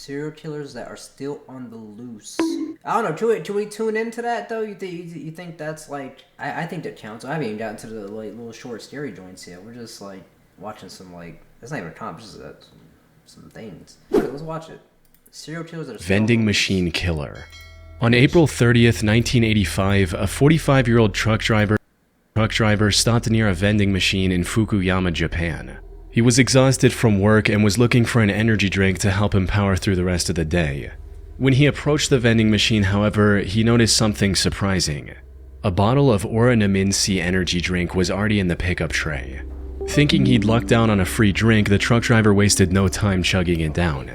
serial killers that are still on the loose. I don't know. Should we tune into that though? You think that's like? I think that counts. I haven't even gotten to the like little short scary joints yet. We're just like watching some like that's not even a comp. Just some things. Okay, let's watch it. Serial killers that are still Vending machine killer. On April 30th, 1985, a 45-year-old truck driver stopped near a vending machine in Fukuyama, Japan. He was exhausted from work and was looking for an energy drink to help him power through the rest of the day. When he approached the vending machine, however, he noticed something surprising. A bottle of Oranaminsi energy drink was already in the pickup tray. Thinking he'd lucked down on a free drink, the truck driver wasted no time chugging it down.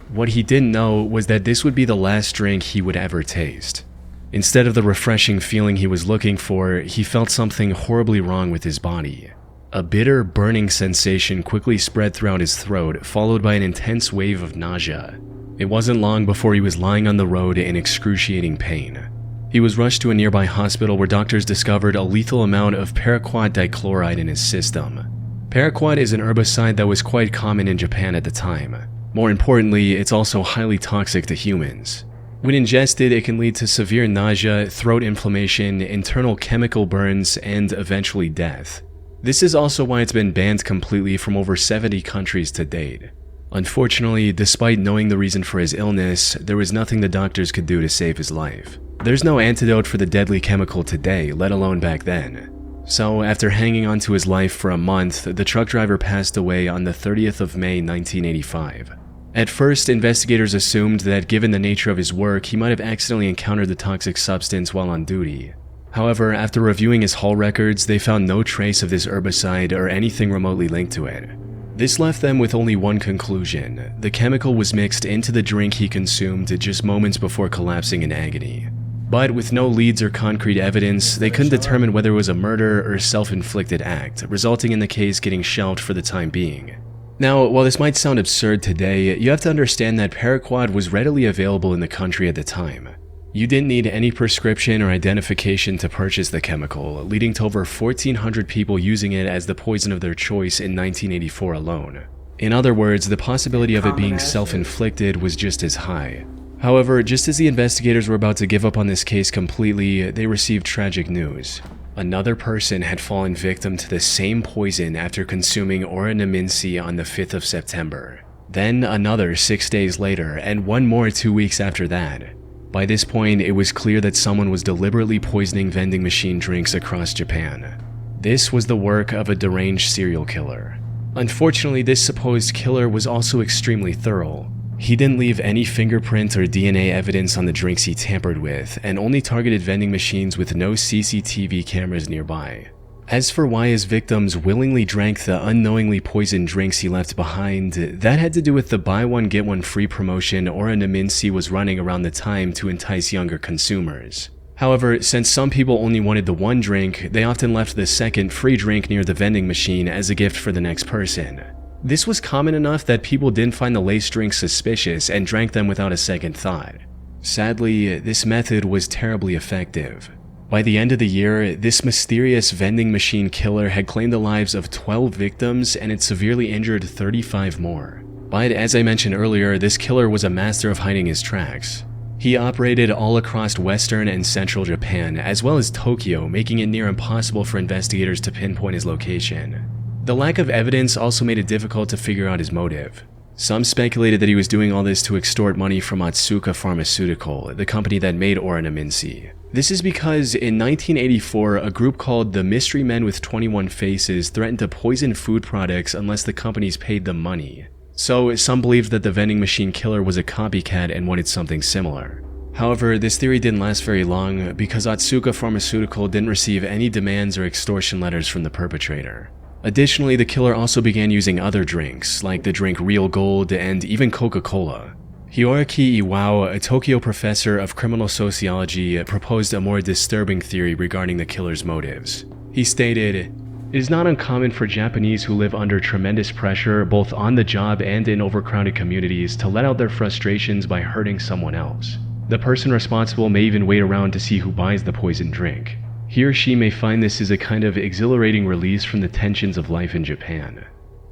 What he didn't know was that this would be the last drink he would ever taste. Instead of the refreshing feeling he was looking for, he felt something horribly wrong with his body. A bitter, burning sensation quickly spread throughout his throat, followed by an intense wave of nausea. It wasn't long before he was lying on the road in excruciating pain. He was rushed to a nearby hospital where doctors discovered a lethal amount of paraquat dichloride in his system. Paraquat is an herbicide that was quite common in Japan at the time. More importantly, it's also highly toxic to humans. When ingested, it can lead to severe nausea, throat inflammation, internal chemical burns, and eventually death. This is also why it's been banned completely from over 70 countries to date. Unfortunately, despite knowing the reason for his illness, there was nothing the doctors could do to save his life. There's no antidote for the deadly chemical today, let alone back then. So, after hanging on to his life for a month, the truck driver passed away on the 30th of May, 1985. At first, investigators assumed that given the nature of his work, he might have accidentally encountered the toxic substance while on duty. However, after reviewing his haul records, they found no trace of this herbicide or anything remotely linked to it. This left them with only one conclusion: the chemical was mixed into the drink he consumed just moments before collapsing in agony. But with no leads or concrete evidence, they couldn't determine whether it was a murder or self-inflicted act, resulting in the case getting shelved for the time being. Now, while this might sound absurd today, you have to understand that paraquat was readily available in the country at the time. You didn't need any prescription or identification to purchase the chemical, leading to over 1,400 people using it as the poison of their choice in 1984 alone. In other words, the possibility of it being self-inflicted was just as high. However, just as the investigators were about to give up on this case completely, they received tragic news. Another person had fallen victim to the same poison after consuming Oranaminsi on the 5th of September. Then another 6 days later, and one more 2 weeks after that. By this point, it was clear that someone was deliberately poisoning vending machine drinks across Japan. This was the work of a deranged serial killer. Unfortunately, this supposed killer was also extremely thorough. He didn't leave any fingerprint or DNA evidence on the drinks he tampered with, and only targeted vending machines with no CCTV cameras nearby. As for why his victims willingly drank the unknowingly poisoned drinks he left behind, that had to do with the buy one get one free promotion Oranaminsi was running around the time to entice younger consumers. However, since some people only wanted the one drink, they often left the second free drink near the vending machine as a gift for the next person. This was common enough that people didn't find the laced drinks suspicious and drank them without a second thought. Sadly, this method was terribly effective. By the end of the year, this mysterious vending machine killer had claimed the lives of 12 victims and had severely injured 35 more. But as I mentioned earlier, this killer was a master of hiding his tracks. He operated all across western and central Japan, as well as Tokyo, making it near impossible for investigators to pinpoint his location. The lack of evidence also made it difficult to figure out his motive. Some speculated that he was doing all this to extort money from Otsuka Pharmaceutical, the company that made Oranaminsi. This is because in 1984, a group called the Mystery Men with 21 Faces threatened to poison food products unless the companies paid them money. So some believed that the vending machine killer was a copycat and wanted something similar. However, this theory didn't last very long because Otsuka Pharmaceutical didn't receive any demands or extortion letters from the perpetrator. Additionally, the killer also began using other drinks, like the drink Real Gold and even Coca-Cola. Hiroaki Iwao, a Tokyo professor of criminal sociology, proposed a more disturbing theory regarding the killer's motives. He stated, "It is not uncommon for Japanese who live under tremendous pressure, both on the job and in overcrowded communities, to let out their frustrations by hurting someone else. The person responsible may even wait around to see who buys the poisoned drink. He or she may find this is a kind of exhilarating release from the tensions of life in Japan."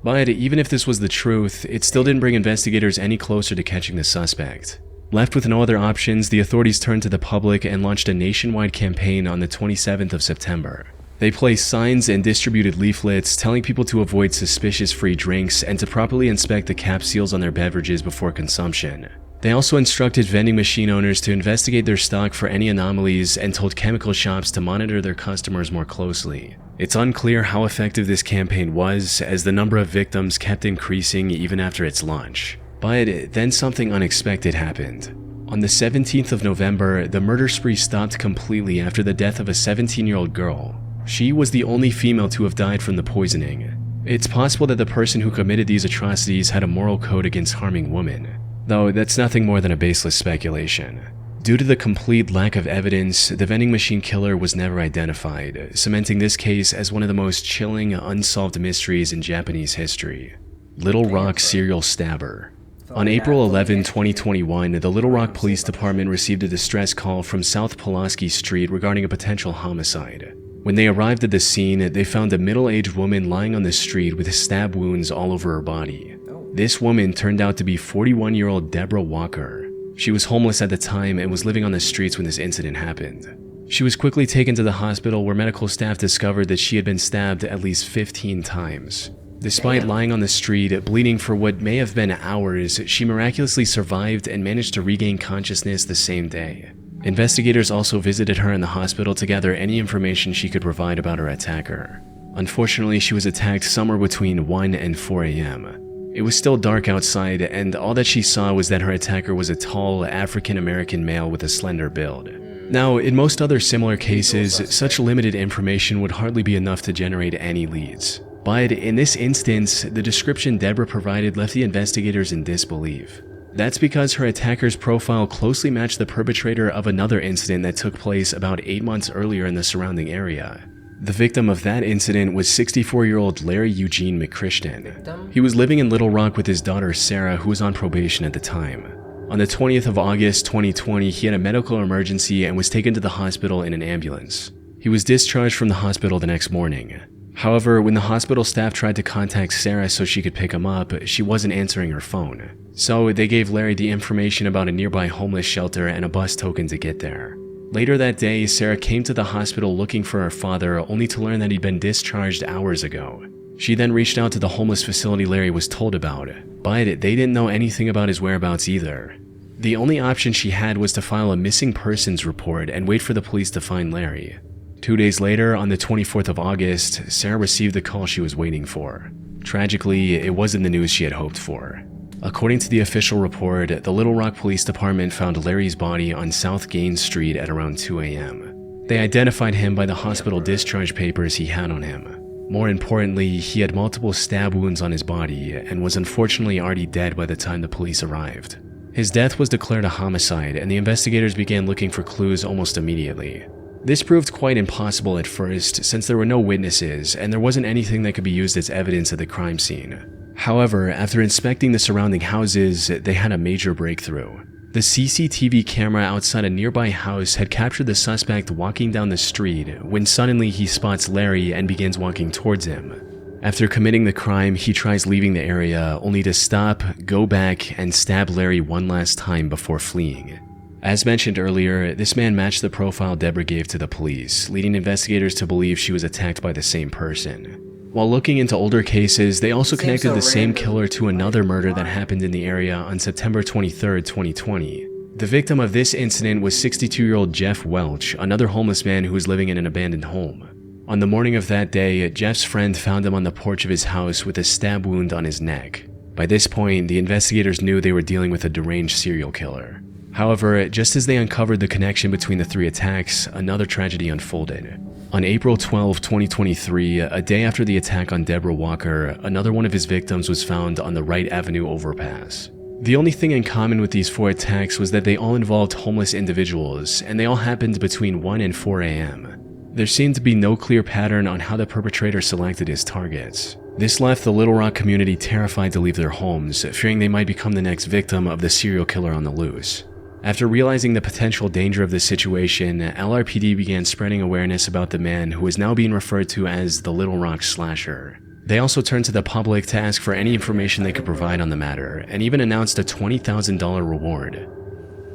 But even if this was the truth, it still didn't bring investigators any closer to catching the suspect. Left with no other options, the authorities turned to the public and launched a nationwide campaign on the 27th of September. They placed signs and distributed leaflets telling people to avoid suspicious free drinks and to properly inspect the cap seals on their beverages before consumption. They also instructed vending machine owners to investigate their stock for any anomalies and told chemical shops to monitor their customers more closely. It's unclear how effective this campaign was, as the number of victims kept increasing even after its launch. But then something unexpected happened. On the 17th of November, the murder spree stopped completely after the death of a 17-year-old girl. She was the only female to have died from the poisoning. It's possible that the person who committed these atrocities had a moral code against harming women, though that's nothing more than a baseless speculation. Due to the complete lack of evidence, the vending machine killer was never identified, cementing this case as one of the most chilling, unsolved mysteries in Japanese history. Little Rock serial stabber. On April 11, 2021, the Little Rock Police Department received a distress call from South Pulaski Street regarding a potential homicide. When they arrived at the scene, they found a middle-aged woman lying on the street with stab wounds all over her body. This woman turned out to be 41-year-old Deborah Walker. She was homeless at the time and was living on the streets when this incident happened. She was quickly taken to the hospital where medical staff discovered that she had been stabbed at least 15 times. Despite lying on the street, bleeding for what may have been hours, she miraculously survived and managed to regain consciousness the same day. Investigators also visited her in the hospital to gather any information she could provide about her attacker. Unfortunately, she was attacked somewhere between 1 and 4 a.m. It was still dark outside, and all that she saw was that her attacker was a tall, African-American male with a slender build. Now, in most other similar cases, such limited information would hardly be enough to generate any leads. But in this instance, the description Deborah provided left the investigators in disbelief. That's because her attacker's profile closely matched the perpetrator of another incident that took place about 8 months earlier in the surrounding area. The victim of that incident was 64-year-old Larry Eugene McChristian. He was living in Little Rock with his daughter Sarah, who was on probation at the time. On the 20th of August 2020, he had a medical emergency and was taken to the hospital in an ambulance. He was discharged from the hospital the next morning. However, when the hospital staff tried to contact Sarah so she could pick him up, she wasn't answering her phone. So they gave Larry the information about a nearby homeless shelter and a bus token to get there. Later that day, Sarah came to the hospital looking for her father, only to learn that he'd been discharged hours ago. She then reached out to the homeless facility Larry was told about, but they didn't know anything about his whereabouts either. The only option she had was to file a missing persons report and wait for the police to find Larry. 2 days later, on the 24th of August, Sarah received the call she was waiting for. Tragically, it wasn't the news she had hoped for. According to the official report, the Little Rock Police Department found Larry's body on South Gaines Street at around 2 a.m. They identified him by the hospital discharge papers he had on him. More importantly, he had multiple stab wounds on his body and was unfortunately already dead by the time the police arrived. His death was declared a homicide, and the investigators began looking for clues almost immediately. This proved quite impossible at first, since there were no witnesses and there wasn't anything that could be used as evidence at the crime scene. However, after inspecting the surrounding houses, they had a major breakthrough. The CCTV camera outside a nearby house had captured the suspect walking down the street when suddenly he spots Larry and begins walking towards him. After committing the crime, he tries leaving the area, only to stop, go back, and stab Larry one last time before fleeing. As mentioned earlier, this man matched the profile Deborah gave to the police, leading investigators to believe she was attacked by the same person. While looking into older cases, they also connected the same killer to another murder that happened in the area on September 23, 2020. The victim of this incident was 62-year-old Jeff Welch, another homeless man who was living in an abandoned home. On the morning of that day, Jeff's friend found him on the porch of his house with a stab wound on his neck. By this point, the investigators knew they were dealing with a deranged serial killer. However, just as they uncovered the connection between the three attacks, another tragedy unfolded. On April 12, 2023, a day after the attack on Deborah Walker, another one of his victims was found on the Wright Avenue overpass. The only thing in common with these 4 attacks was that they all involved homeless individuals, and they all happened between 1 and 4 a.m. There seemed to be no clear pattern on how the perpetrator selected his targets. This left the Little Rock community terrified to leave their homes, fearing they might become the next victim of the serial killer on the loose. After realizing the potential danger of the situation, LRPD began spreading awareness about the man who is now being referred to as the Little Rock Slasher. They also turned to the public to ask for any information they could provide on the matter, and even announced a $20,000 reward.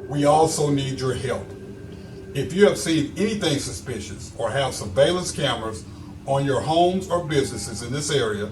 We also need your help. If you have seen anything suspicious or have surveillance cameras on your homes or businesses in this area,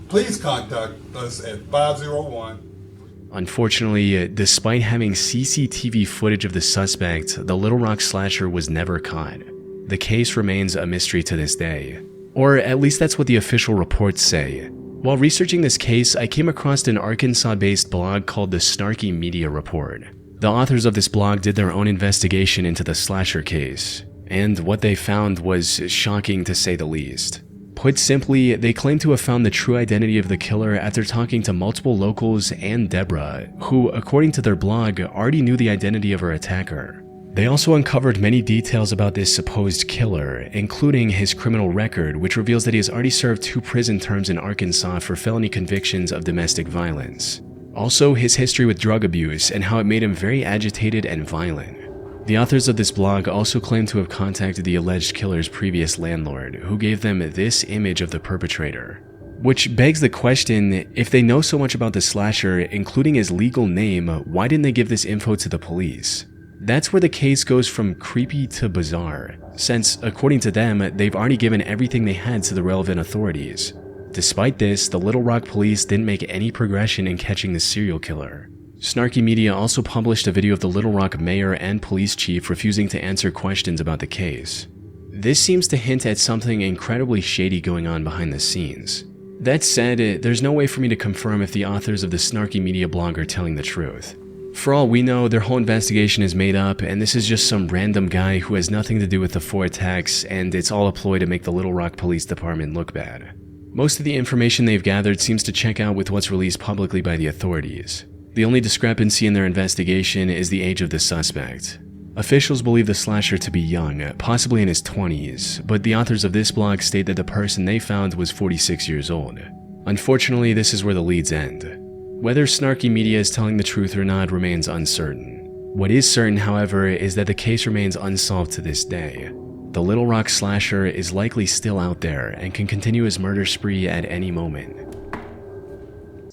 please contact us at 501. Unfortunately, despite having CCTV footage of the suspect, the Little Rock slasher was never caught. The case remains a mystery to this day. Or at least that's what the official reports say. While researching this case, I came across an Arkansas-based blog called the Snarky Media Report. The authors of this blog did their own investigation into the slasher case, and what they found was shocking to say the least. Put simply, they claim to have found the true identity of the killer after talking to multiple locals and Deborah, who, according to their blog, already knew the identity of her attacker. They also uncovered many details about this supposed killer, including his criminal record, which reveals that he has already served 2 prison terms in Arkansas for felony convictions of domestic violence. Also, his history with drug abuse and how it made him very agitated and violent. The authors of this blog also claim to have contacted the alleged killer's previous landlord, who gave them this image of the perpetrator. Which begs the question, if they know so much about the slasher, including his legal name, why didn't they give this info to the police? That's where the case goes from creepy to bizarre, since, according to them, they've already given everything they had to the relevant authorities. Despite this, the Little Rock police didn't make any progression in catching the serial killer. Snarky Media also published a video of the Little Rock mayor and police chief refusing to answer questions about the case. This seems to hint at something incredibly shady going on behind the scenes. That said, there's no way for me to confirm if the authors of the Snarky Media blog are telling the truth. For all we know, their whole investigation is made up, and this is just some random guy who has nothing to do with the 4 attacks, and it's all a ploy to make the Little Rock Police Department look bad. Most of the information they've gathered seems to check out with what's released publicly by the authorities. The only discrepancy in their investigation is the age of the suspect. Officials believe the slasher to be young, possibly in his 20s, but the authors of this blog state that the person they found was 46 years old. Unfortunately, this is where the leads end. Whether Snarky Media is telling the truth or not remains uncertain. What is certain, however, is that the case remains unsolved to this day. The Little Rock slasher is likely still out there and can continue his murder spree at any moment.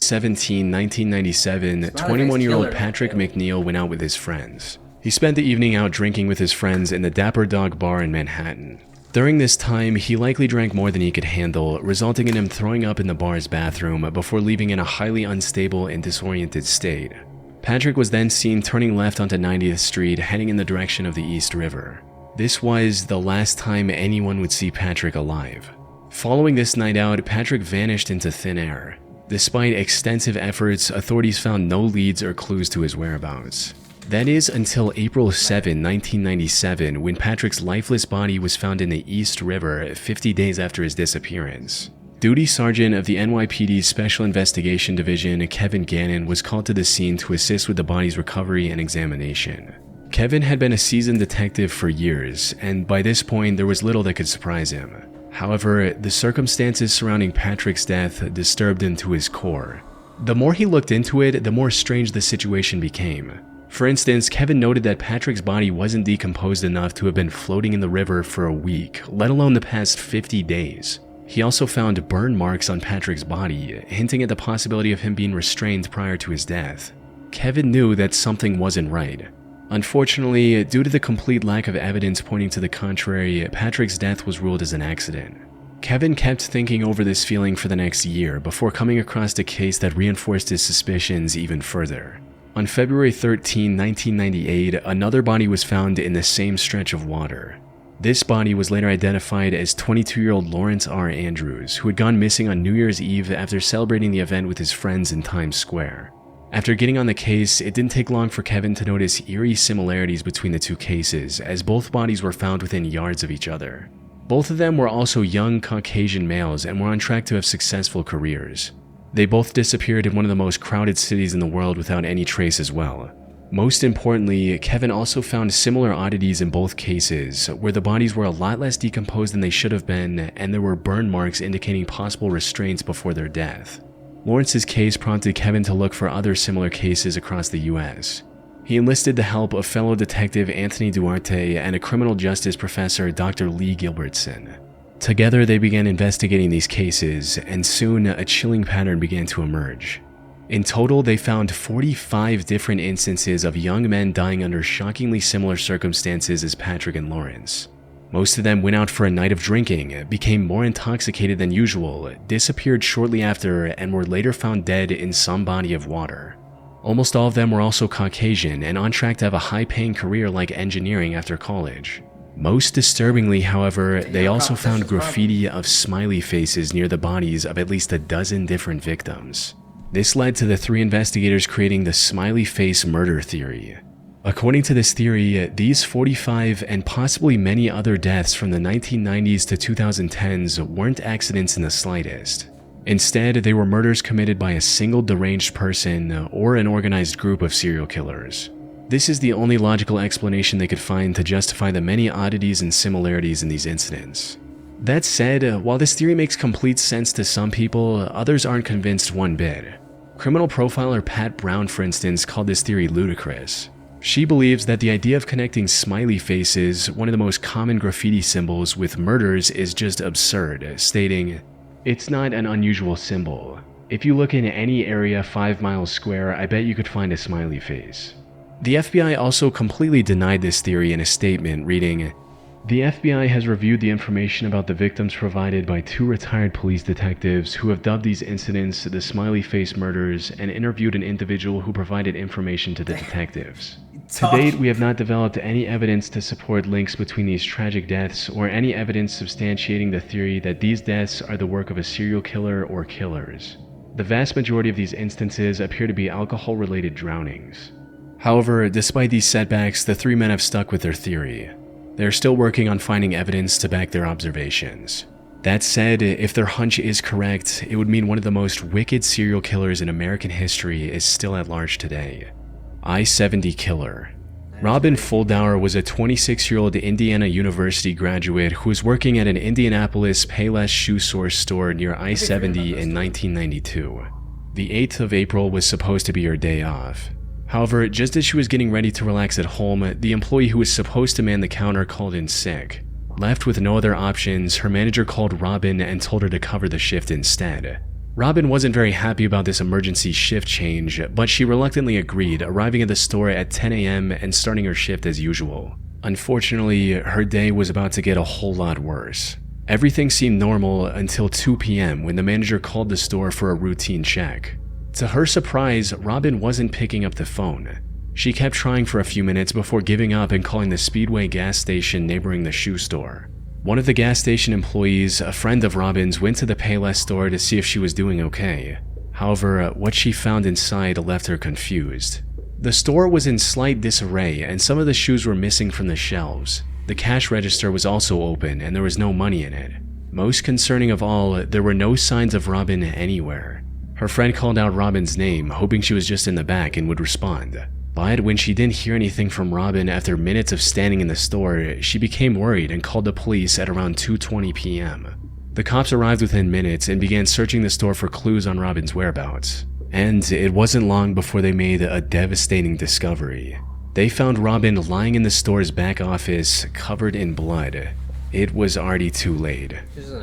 1997, 21-year-old Patrick McNeil went out with his friends. He spent the evening out drinking with his friends in the Dapper Dog Bar in Manhattan. During this time, he likely drank more than he could handle, resulting in him throwing up in the bar's bathroom before leaving in a highly unstable and disoriented state. Patrick was then seen turning left onto 90th Street, heading in the direction of the East River. This was the last time anyone would see Patrick alive. Following this night out, Patrick vanished into thin air. Despite extensive efforts, authorities found no leads or clues to his whereabouts. That is until April 7, 1997, when Patrick's lifeless body was found in the East River 50 days after his disappearance. Duty Sergeant of the NYPD's Special Investigation Division, Kevin Gannon, was called to the scene to assist with the body's recovery and examination. Kevin had been a seasoned detective for years, and by this point there was little that could surprise him. However, the circumstances surrounding Patrick's death disturbed him to his core. The more he looked into it, the more strange the situation became. For instance, Kevin noted that Patrick's body wasn't decomposed enough to have been floating in the river for a week, let alone the past 50 days. He also found burn marks on Patrick's body, hinting at the possibility of him being restrained prior to his death. Kevin knew that something wasn't right. Unfortunately, due to the complete lack of evidence pointing to the contrary, Patrick's death was ruled as an accident. Kevin kept thinking over this feeling for the next year before coming across a case that reinforced his suspicions even further. On February 13, 1998, another body was found in the same stretch of water. This body was later identified as 22-year-old Lawrence R. Andrews, who had gone missing on New Year's Eve after celebrating the event with his friends in Times Square. After getting on the case, it didn't take long for Kevin to notice eerie similarities between the two cases, as both bodies were found within yards of each other. Both of them were also young Caucasian males and were on track to have successful careers. They both disappeared in one of the most crowded cities in the world without any trace as well. Most importantly, Kevin also found similar oddities in both cases, where the bodies were a lot less decomposed than they should have been, and there were burn marks indicating possible restraints before their death. Lawrence's case prompted Kevin to look for other similar cases across the US. He enlisted the help of fellow detective Anthony Duarte and a criminal justice professor, Dr. Lee Gilbertson. Together, they began investigating these cases, and soon a chilling pattern began to emerge. In total, they found 45 different instances of young men dying under shockingly similar circumstances as Patrick and Lawrence. Most of them went out for a night of drinking, became more intoxicated than usual, disappeared shortly after, and were later found dead in some body of water. Almost all of them were also Caucasian and on track to have a high-paying career like engineering after college. Most disturbingly, however, they also found graffiti of smiley faces near the bodies of at least a dozen different victims. This led to the three investigators creating the smiley face murder theory. According to this theory, these 45 and possibly many other deaths from the 1990s to 2010s weren't accidents in the slightest. Instead, they were murders committed by a single deranged person or an organized group of serial killers. This is the only logical explanation they could find to justify the many oddities and similarities in these incidents. That said, while this theory makes complete sense to some people, others aren't convinced one bit. Criminal profiler Pat Brown, for instance, called this theory ludicrous. She believes that the idea of connecting smiley faces, one of the most common graffiti symbols, with murders is just absurd, stating, "It's not an unusual symbol. If you look in any area 5 miles square, I bet you could find a smiley face." The FBI also completely denied this theory in a statement, reading, "The FBI has reviewed the information about the victims provided by 2 retired police detectives who have dubbed these incidents the smiley face murders and interviewed an individual who provided information to the detectives. To date, we have not developed any evidence to support links between these tragic deaths or any evidence substantiating the theory that these deaths are the work of a serial killer or killers. The vast majority of these instances appear to be alcohol-related drownings." However, despite these setbacks, the 3 men have stuck with their theory. They're still working on finding evidence to back their observations. That said, if their hunch is correct, it would mean one of the most wicked serial killers in American history is still at large today. I-70 killer. Robin Fuldauer was a 26-year-old Indiana University graduate who was working at an Indianapolis Payless shoe source store near I-70 in 1992. The 8th of April was supposed to be her day off. However, just as she was getting ready to relax at home, the employee who was supposed to man the counter called in sick. Left with no other options, her manager called Robin and told her to cover the shift instead. Robin wasn't very happy about this emergency shift change, but she reluctantly agreed, arriving at the store at 10 a.m. and starting her shift as usual. Unfortunately, her day was about to get a whole lot worse. Everything seemed normal until 2 p.m. when the manager called the store for a routine check. To her surprise, Robin wasn't picking up the phone. She kept trying for a few minutes before giving up and calling the Speedway gas station neighboring the shoe store. One of the gas station employees, a friend of Robin's, went to the Payless store to see if she was doing okay. However, what she found inside left her confused. The store was in slight disarray and some of the shoes were missing from the shelves. The cash register was also open and there was no money in it. Most concerning of all, there were no signs of Robin anywhere. Her friend called out Robin's name, hoping she was just in the back and would respond. But when she didn't hear anything from Robin after minutes of standing in the store, she became worried and called the police at around 2:20 p.m. The cops arrived within minutes and began searching the store for clues on Robin's whereabouts. And it wasn't long before they made a devastating discovery. They found Robin lying in the store's back office, covered in blood. It was already too late.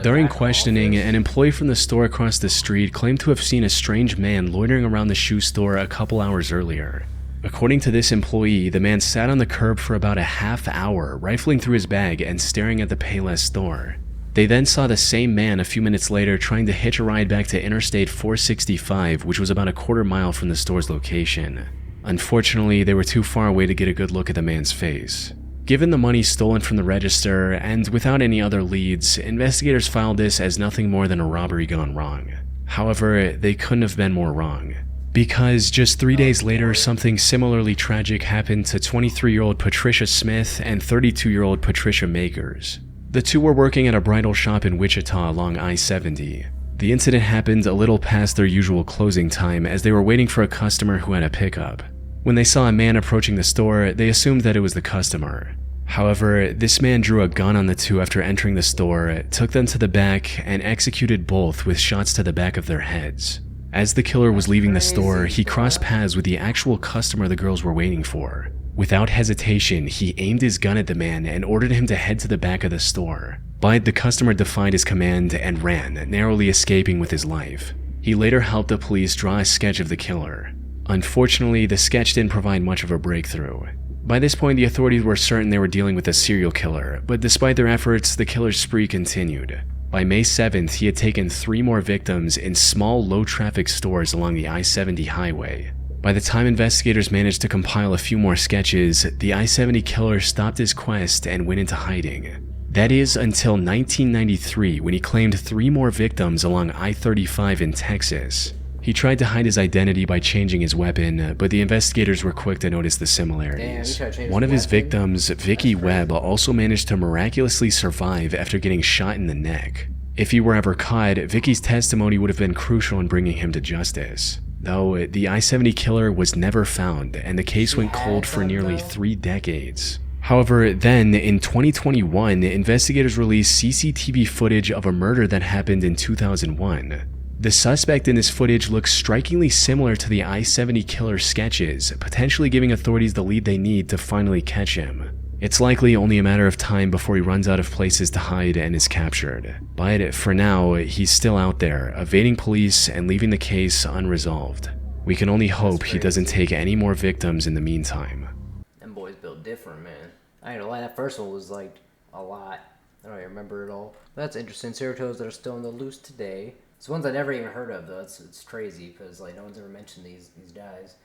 During questioning, an employee from the store across the street claimed to have seen a strange man loitering around the shoe store a couple hours earlier. According to this employee, the man sat on the curb for about a half hour, rifling through his bag and staring at the Payless store. They then saw the same man a few minutes later trying to hitch a ride back to Interstate 465, which was about a quarter mile from the store's location. Unfortunately, they were too far away to get a good look at the man's face. Given the money stolen from the register, and without any other leads, investigators filed this as nothing more than a robbery gone wrong. However, they couldn't have been more wrong. Because just 3 days later, something similarly tragic happened to 23-year-old Patricia Smith and 32-year-old Patricia Makers. The two were working at a bridal shop in Wichita along I-70. The incident happened a little past their usual closing time as they were waiting for a customer who had a pickup. When they saw a man approaching the store, they assumed that it was the customer. However, this man drew a gun on the two after entering the store, took them to the back, and executed both with shots to the back of their heads. As the killer was leaving the store, he crossed paths with the actual customer the girls were waiting for. Without hesitation, he aimed his gun at the man and ordered him to head to the back of the store. but the customer defied his command and ran, narrowly escaping with his life. He later helped the police draw a sketch of the killer. Unfortunately, the sketch didn't provide much of a breakthrough. By this point, the authorities were certain they were dealing with a serial killer, but despite their efforts, the killer's spree continued. By May 7th, he had taken 3 more victims in small, low-traffic stores along the I-70 highway. By the time investigators managed to compile a few more sketches, the I-70 killer stopped his quest and went into hiding. That is until 1993, when he claimed 3 more victims along I-35 in Texas. He tried to hide his identity by changing his weapon, but the investigators were quick to notice the similarities. One of his victims, Vicky Webb, also managed to miraculously survive after getting shot in the neck. If he were ever caught, Vicky's testimony would have been crucial in bringing him to justice. Though, the I-70 killer was never found, and the case went cold for nearly 3 decades. However, then, in 2021, investigators released CCTV footage of a murder that happened in 2001. The suspect in this footage looks strikingly similar to the I-70 killer sketches, potentially giving authorities the lead they need to finally catch him. It's likely only a matter of time before he runs out of places to hide and is captured. But for now, he's still out there, evading police and leaving the case unresolved. We can only hope he doesn't take any more victims in the meantime. Them boys built different, man. I ain't gonna lie, that first one was like a lot. I don't even remember it all. That's interesting. Serial killers that are still on the loose today. It's ones I never even heard of, though. It's crazy because like no one's ever mentioned these guys.